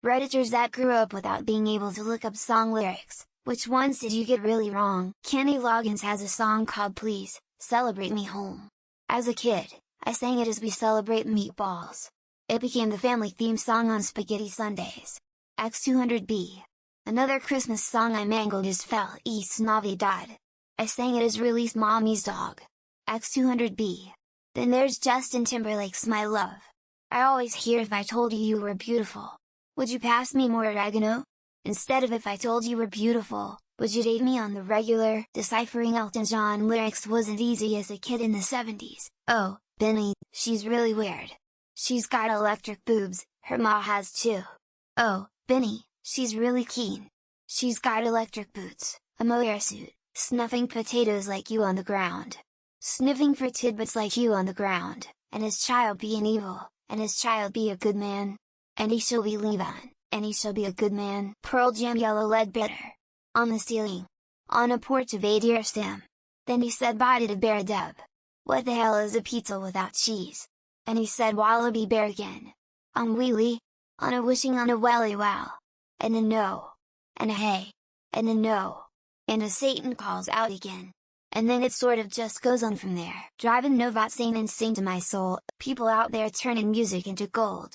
Redditors that grew up without being able to look up song lyrics, which ones did you get really wrong? Kenny Loggins has a song called Please, Celebrate Me Home. As a kid, I sang it as we celebrate meatballs. It became the family theme song on spaghetti Sundays. X200B. Another Christmas song I mangled is Feliz Navidad. I sang it as Release Mommy's Dog. X200B. Then there's Justin Timberlake's My Love. I always hear If I Told You You Were Beautiful. Would you pass me more oregano? Instead of If I Told You Were Beautiful, would you date me on the regular? Deciphering Elton John lyrics wasn't easy as a kid in the 70s. Oh, Benny, she's really weird. She's got electric boobs, her ma has too. Oh, Benny, she's really keen. She's got electric boots, a mohair suit, snuffing potatoes like you on the ground. Sniffing for tidbits like you on the ground, and his child be an evil, and his child be a good man. And he shall be Levan, and he shall be a good man. Pearl Jam Yellow Ledbetter. On the ceiling. On a porch of a deer stem. Then he said bye to Bear Dub. What the hell is a pizza without cheese? And he said Wallaby Bear again. On wheelie. On a wishing on a welly wow. And a no. And a hey. And a no. And a Satan calls out again. And then it sort of just goes on from there. Driving Novocaine insane to my soul, people out there turning music into gold.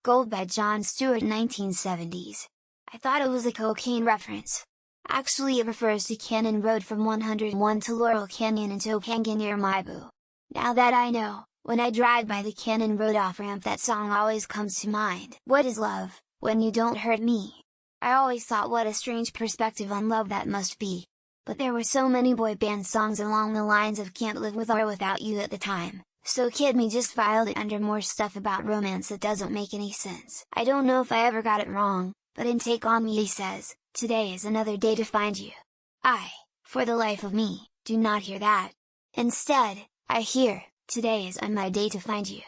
Gold by Jon Stewart 1970s. I thought it was a cocaine reference. Actually it refers to Cannon Road from 101 to Laurel Canyon in Topanga near Maibu. Now that I know, when I drive by the Cannon Road off-ramp that song always comes to mind. What is love, when you don't hurt me? I always thought what a strange perspective on love that must be. But there were so many boy band songs along the lines of Can't Live With or Without You at the time. So Kid Me just filed it under more stuff about romance that doesn't make any sense. I don't know if I ever got it wrong, but in Take On Me he says, today is another day to find you. I, for the life of me, do not hear that. Instead, I hear, today is on my day to find you.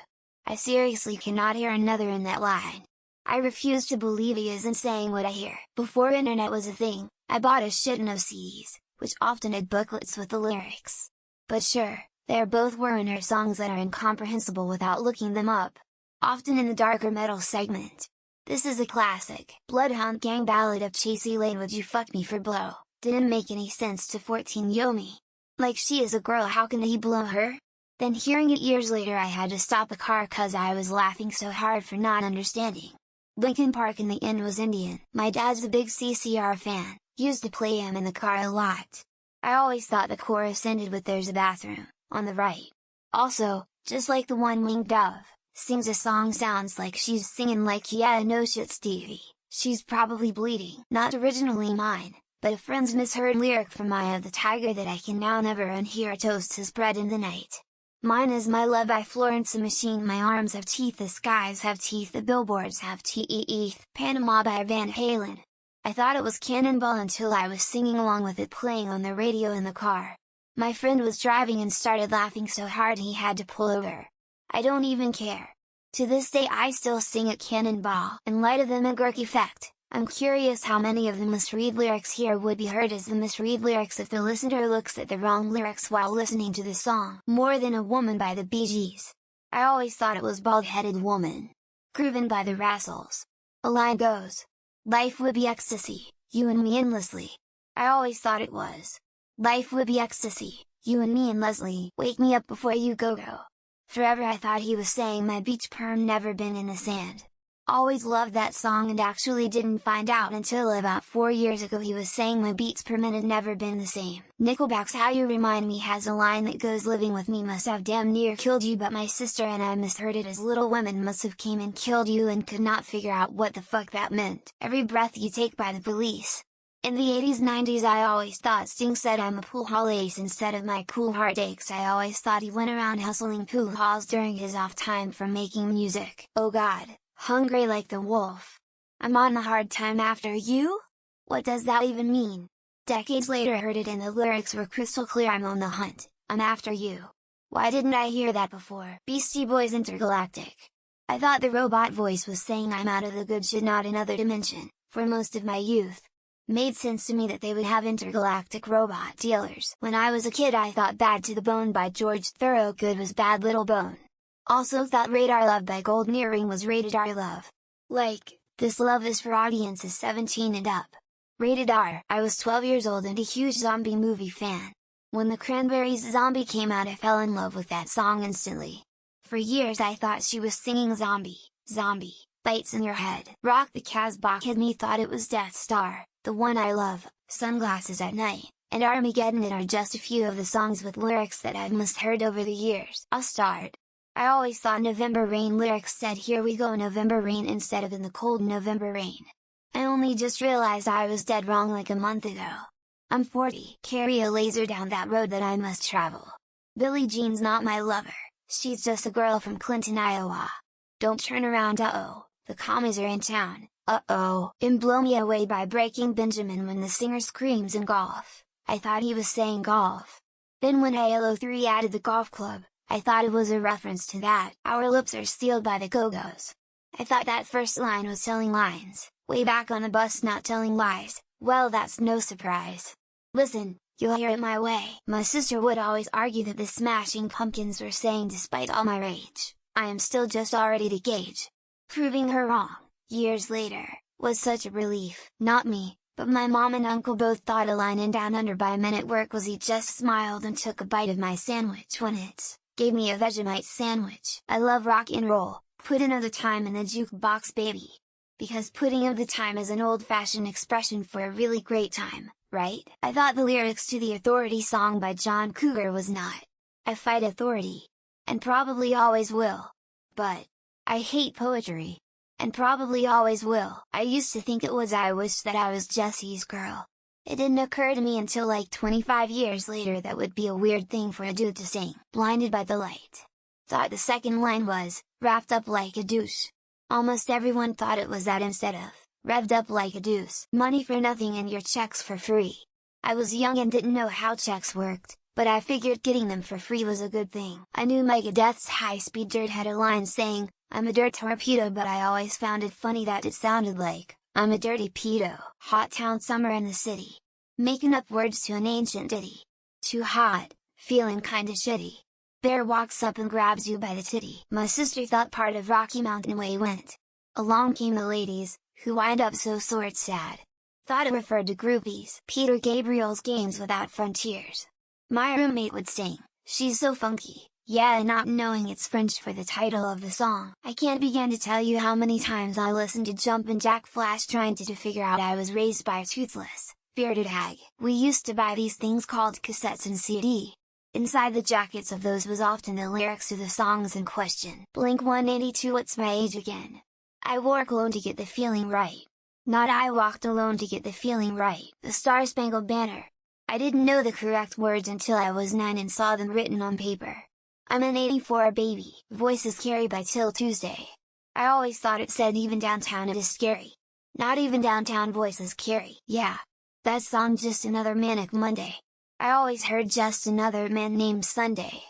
I seriously cannot hear another in that line. I refuse to believe he isn't saying what I hear. Before internet was a thing, I bought a shitton of CDs, which often had booklets with the lyrics. But sure, there both were in her songs that are incomprehensible without looking them up. Often in the darker metal segment. This is a classic. Bloodhound Gang ballad of Chasey Lane Would You Fuck Me for Blow, didn't make any sense to 14 Yomi. Like she is a girl, how can he blow her? Then hearing it years later I had to stop a car cause I was laughing so hard for not understanding. Linkin Park in the end was Indian. My dad's a big CCR fan, used to play him in the car a lot. I always thought the chorus ended with There's a Bathroom, on the right. Also, just like the one Winged Dove, sings a song sounds like she's singing like yeah no shit Stevie, she's probably bleeding. Not originally mine, but a friend's misheard lyric from Eye of the Tiger that I can now never unhear. Toast his bread in the night. Mine is my love by Florence and the Machine. My arms have teeth, the skies have teeth, the billboards have teeth. Panama by Van Halen. I thought it was Cannonball until I was singing along with it playing on the radio in the car. My friend was driving and started laughing so hard he had to pull over. I don't even care. To this day I still sing it Cannonball. In light of the McGurk effect, I'm curious how many of the misread lyrics here would be heard as the misread lyrics if the listener looks at the wrong lyrics while listening to the song. More Than a Woman by the Bee Gees. I always thought it was Bald-Headed Woman. Groovin' by the Rascals. A line goes, life would be ecstasy, you and me endlessly. I always thought it was, life would be ecstasy, you and me and Leslie. Wake me up before you go. Forever I thought he was saying my beach perm never been in the sand. Always loved that song and actually didn't find out until about 4 years ago he was saying my beats per minute never been the same. Nickelback's How You Remind Me has a line that goes living with me must have damn near killed you, but my sister and I misheard it as Little Women must have came and killed you and could not figure out what the fuck that meant. Every Breath You Take by the Police. In the 80s 90s I always thought Sting said I'm a pool hall ace instead of my cool heartaches. I always thought he went around hustling pool halls during his off time from making music. Oh god, hungry like the wolf. I'm on a hard time after you? What does that even mean? Decades later I heard it and the lyrics were crystal clear. I'm on the hunt, I'm after you. Why didn't I hear that before? Beastie Boys Intergalactic. I thought the robot voice was saying I'm out of the good shit, not another dimension, for most of my youth. Made sense to me that they would have intergalactic robot dealers. When I was a kid I thought Bad to the Bone by George Thorogood was Bad Little Bone. Also thought Radar Love by Golden Earring was Rated R Love. Like, This love is for audiences 17 and up. Rated R. I was 12 years old and a huge zombie movie fan. When the Cranberries' Zombie came out, I fell in love with that song instantly. For years I thought she was singing Zombie, Zombie, Bites in Your Head. Rock the Casbah Kid me thought it was Death Star, The One I Love, Sunglasses at Night, and Armageddon are just a few of the songs with lyrics that I've misheard over the years. I'll start. I always thought November Rain lyrics said "Here we go November rain" instead of "In the cold November rain." I only just realized I was dead wrong like a month ago. I'm 40. Carry a laser down that road that I must travel. Billie Jean's not my lover, she's just a girl from Clinton, Iowa. Don't turn around, uh-oh, the commies are in town, uh-oh. In Blow Me Away by Breaking Benjamin, when the singer screams in golf, I thought he was saying golf. Then when ALO 3 added the golf club, I thought it was a reference to that. Our lips are sealed by the Go-Go's. I thought that first line was telling lines, way back on the bus, not telling lies. Well, that's no surprise. Listen, you'll hear it my way. My sister would always argue that the Smashing Pumpkins were saying "Despite all my rage, I am still just already to gauge." Proving her wrong, years later, was such a relief. Not me, but my mom and uncle both thought a line in Down Under by Men at Work was "He just smiled and took a bite of my sandwich when it's gave me a Vegemite sandwich." I love rock and roll, put another time in the jukebox, baby. Because putting of the time is an old-fashioned expression for a really great time, right? I thought the lyrics to the Authority song by John Cougar was not "I fight authority, and probably always will, but I hate poetry, and probably always will." I used to think it was "I wish that I was Jesse's girl." It didn't occur to me until like 25 years later that would be a weird thing for a dude to sing. Blinded by the Light. Thought the second line was "wrapped up like a douche." Almost everyone thought it was that instead of "revved up like a deuce." Money for nothing and your checks for free. I was young and didn't know how checks worked, but I figured getting them for free was a good thing. I knew Megadeth's High Speed Dirt had a line saying, "I'm a dirt torpedo," but I always found it funny that it sounded like, "I'm a dirty pedo." Hot town, summer in the city. Making up words to an ancient ditty. Too hot, feeling kinda shitty. Bear walks up and grabs you by the titty. My sister thought part of Rocky Mountain Way went, "Along came the ladies, who wind up so sore it's sad." Thought it referred to groupies. Peter Gabriel's Games Without Frontiers. My roommate would sing, "She's so funky," yeah, not knowing it's French for the title of the song. I can't begin to tell you how many times I listened to Jumpin' Jack Flash trying to figure out I was raised by a toothless, bearded hag. We used to buy these things called cassettes and CD. Inside the jackets of those was often the lyrics to the songs in question. Blink-182, What's My Age Again? I wore cologne to get the feeling right. Not I walked alone to get the feeling right. The Star-Spangled Banner. I didn't know the correct words until I was 9 and saw them written on paper. I'm an 84 baby. Voices Carry by Till Tuesday. I always thought it said "Even downtown it is scary." Not even downtown voices carry. Yeah. That song Just Another Manic Monday. I always heard Just Another Man Named Sunday.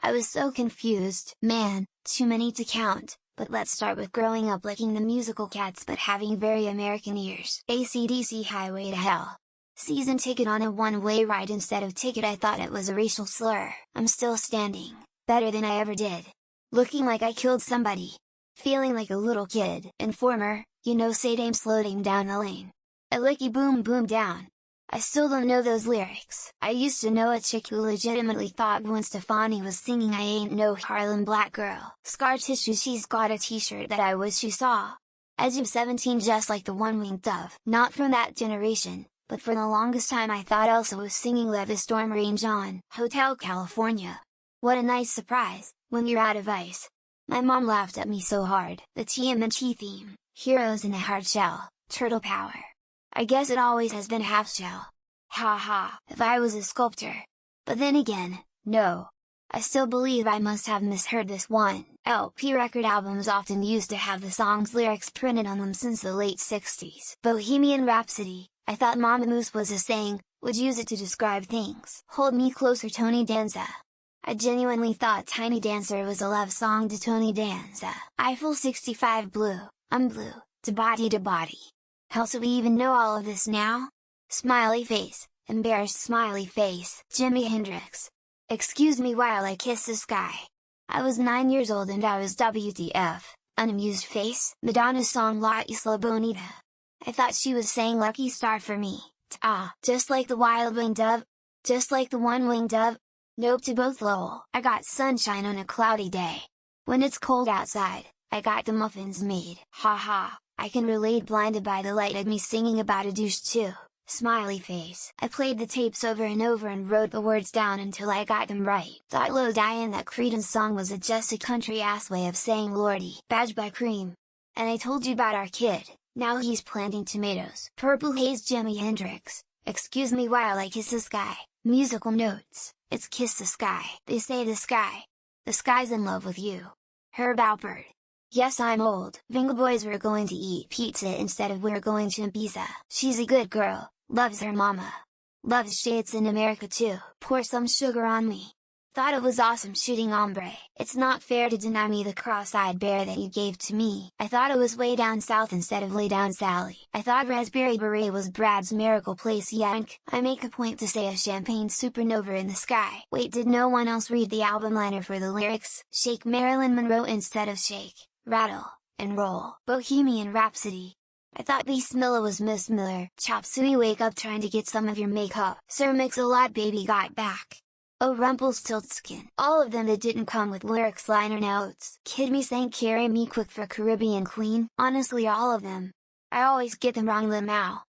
I was so confused. Man, too many to count, but let's start with growing up liking the musical Cats but having very American ears. AC/DC Highway to Hell. Season ticket on a one-way ride instead of ticket. I thought it was a racial slur. I'm still standing, better than I ever did. Looking like I killed somebody. Feeling like a little kid. Informer, you know, say dame slow dame down the lane. A licky boom boom down. I still don't know those lyrics. I used to know a chick who legitimately thought Gwen Stefani was singing "I Ain't No Harlem Black Girl." Scar tissue, she's got a t-shirt that I wish you saw. Edge of 17, just like the one-winged dove. Not from that generation, but for the longest time I thought Elsa was singing "Let the Storm Range On." Hotel California. What a nice surprise, when you're out of ice. My mom laughed at me so hard. The TMNT theme, Heroes in a Hard Shell, Turtle Power. I guess it always has been half shell. Ha ha, if I was a sculptor. But then again, no. I still believe I must have misheard this one. LP record albums often used to have the song's lyrics printed on them since the late 60s. Bohemian Rhapsody, I thought Mama Moose was a saying, would use it to describe things. Hold Me Closer, Tony Danza. I genuinely thought Tiny Dancer was a love song to Tony Danza. Eiffel 65 Blue, I'm blue, to body. Hell, so we even know all of this now? Smiley face, embarrassed smiley face. Jimi Hendrix. Excuse me while I kiss the sky. I was 9 years old and I was WTF, Unamused face. Madonna's song La Isla Bonita. I thought she was saying lucky star for me. Just like the wild-winged dove? Just like the one-winged dove? Nope to both lol. I got sunshine on a cloudy day. When it's cold outside, I got the muffins made. Haha, I can relate. Blinded by the light of me singing about a douche too. Smiley face. I played the tapes over and over and wrote the words down until I got them right. Thought Low Diane that Creedence song was just a country ass way of saying Lordy. Badge by Cream. And I told you about our kid, now he's planting tomatoes. Purple Haze. Jimi Hendrix. Excuse me while I kiss the sky. Musical notes. It's kiss the sky. They say the sky's in love with you. Herb Alpert. Yes, I'm old. Vingle boys, we're going to eat pizza instead of we're going to Ibiza. She's a good girl, loves her mama. Loves shades in America too. Pour some sugar on me. Thought it was awesome shooting ombre. It's not fair to deny me the cross-eyed bear that you gave to me. I thought it was way down south instead of lay down Sally. I thought Raspberry Beret was Brad's Miracle Place yank. I make a point to say a champagne supernova in the sky. Wait, did no one else read the album liner for the lyrics? Shake Marilyn Monroe instead of shake, rattle, and roll. Bohemian Rhapsody. I thought Miss Miller was Miss Miller. Chop Suey, wake up trying to get some of your makeup. Sir Mix-a-Lot, baby got back. Oh, Rumpelstiltskin. All of them that didn't come with lyrics liner notes. Kid Me sang Carry Me Quick for Caribbean Queen. Honestly, all of them. I always get them wrong. Limau.